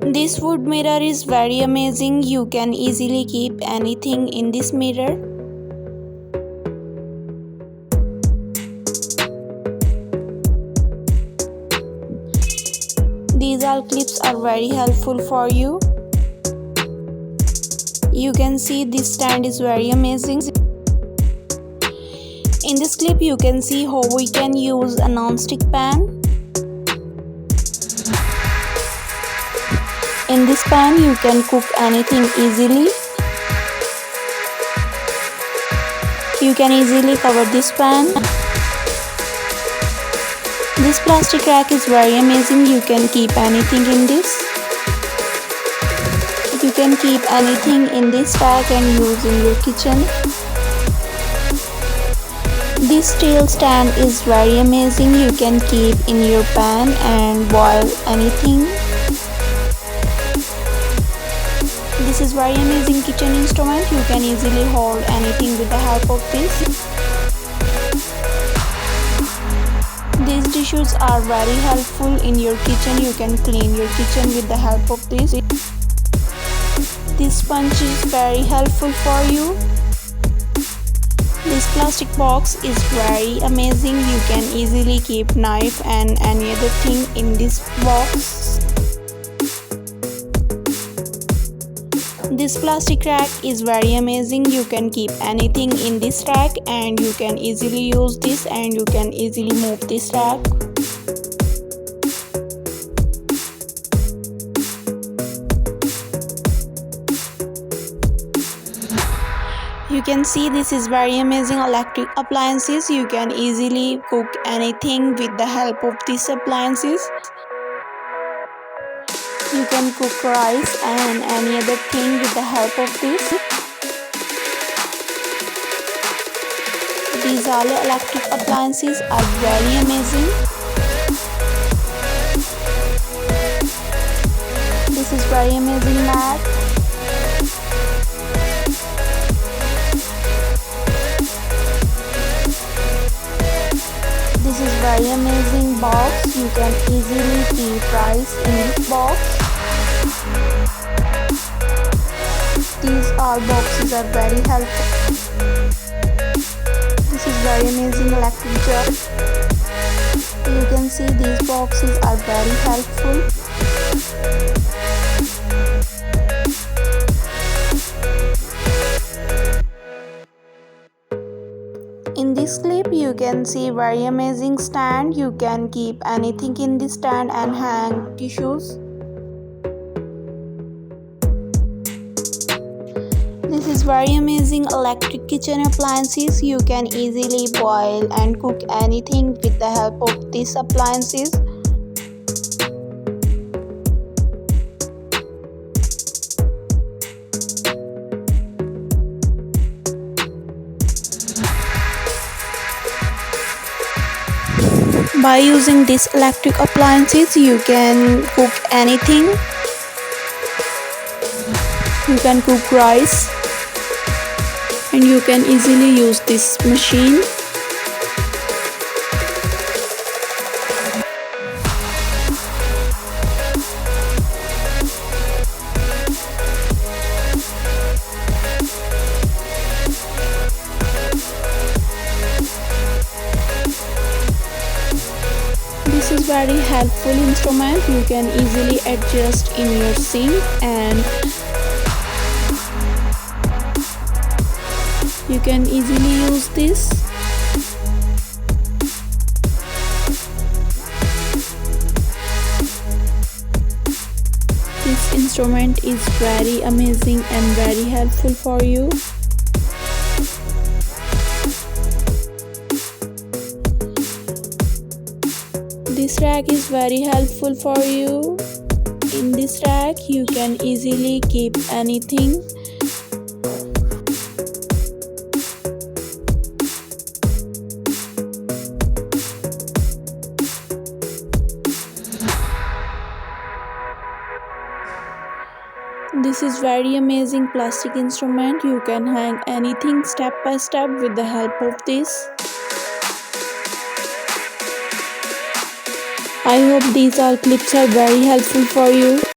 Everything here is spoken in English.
This wood mirror is very amazing. You can easily keep anything in this mirror. These all clips are very helpful for you. You can see this stand is very amazing. In this clip you can see how we can use a non-stick pan. In this pan you can cook anything easily. You can easily cover this pan. This plastic rack is very amazing. You can keep anything in this. You can keep anything in this rack and use in your kitchen. This steel stand is very amazing. You can keep in your pan and boil anything. This is very amazing kitchen instrument. You can easily hold anything with the help of this. These tissues are very helpful in your kitchen. You can clean your kitchen with the help of this. This sponge is very helpful for you. This plastic box is very amazing. You can easily keep knife and any other thing in this box. This plastic rack is very amazing. You can keep anything in this rack and you can easily use this and you can easily move this rack. You can see this is very amazing electric appliances. You can easily cook anything with the help of these appliances. You can cook rice and any other thing with the help of this. These all electric appliances are very amazing. This is very amazing mat. This is very amazing box. You can easily keep rice in this box. These all boxes are very helpful. This is very amazing electric jug. You can see these boxes are very helpful. In this clip you can see very amazing stand. You can keep anything in this stand and hang tissues. This is very amazing electric kitchen appliances. You can easily boil and cook anything with the help of these appliances. By using these electric appliances you can cook anything. You can cook rice and you can easily use this machine. This is very helpful instrument. You can easily adjust in your sink and you can easily use this. This instrument is very amazing and very helpful for you. This rack is very helpful for you. In this rack you can easily keep anything. This is very amazing plastic instrument. You can hang anything step by step with the help of this. I hope these all clips are very helpful for you.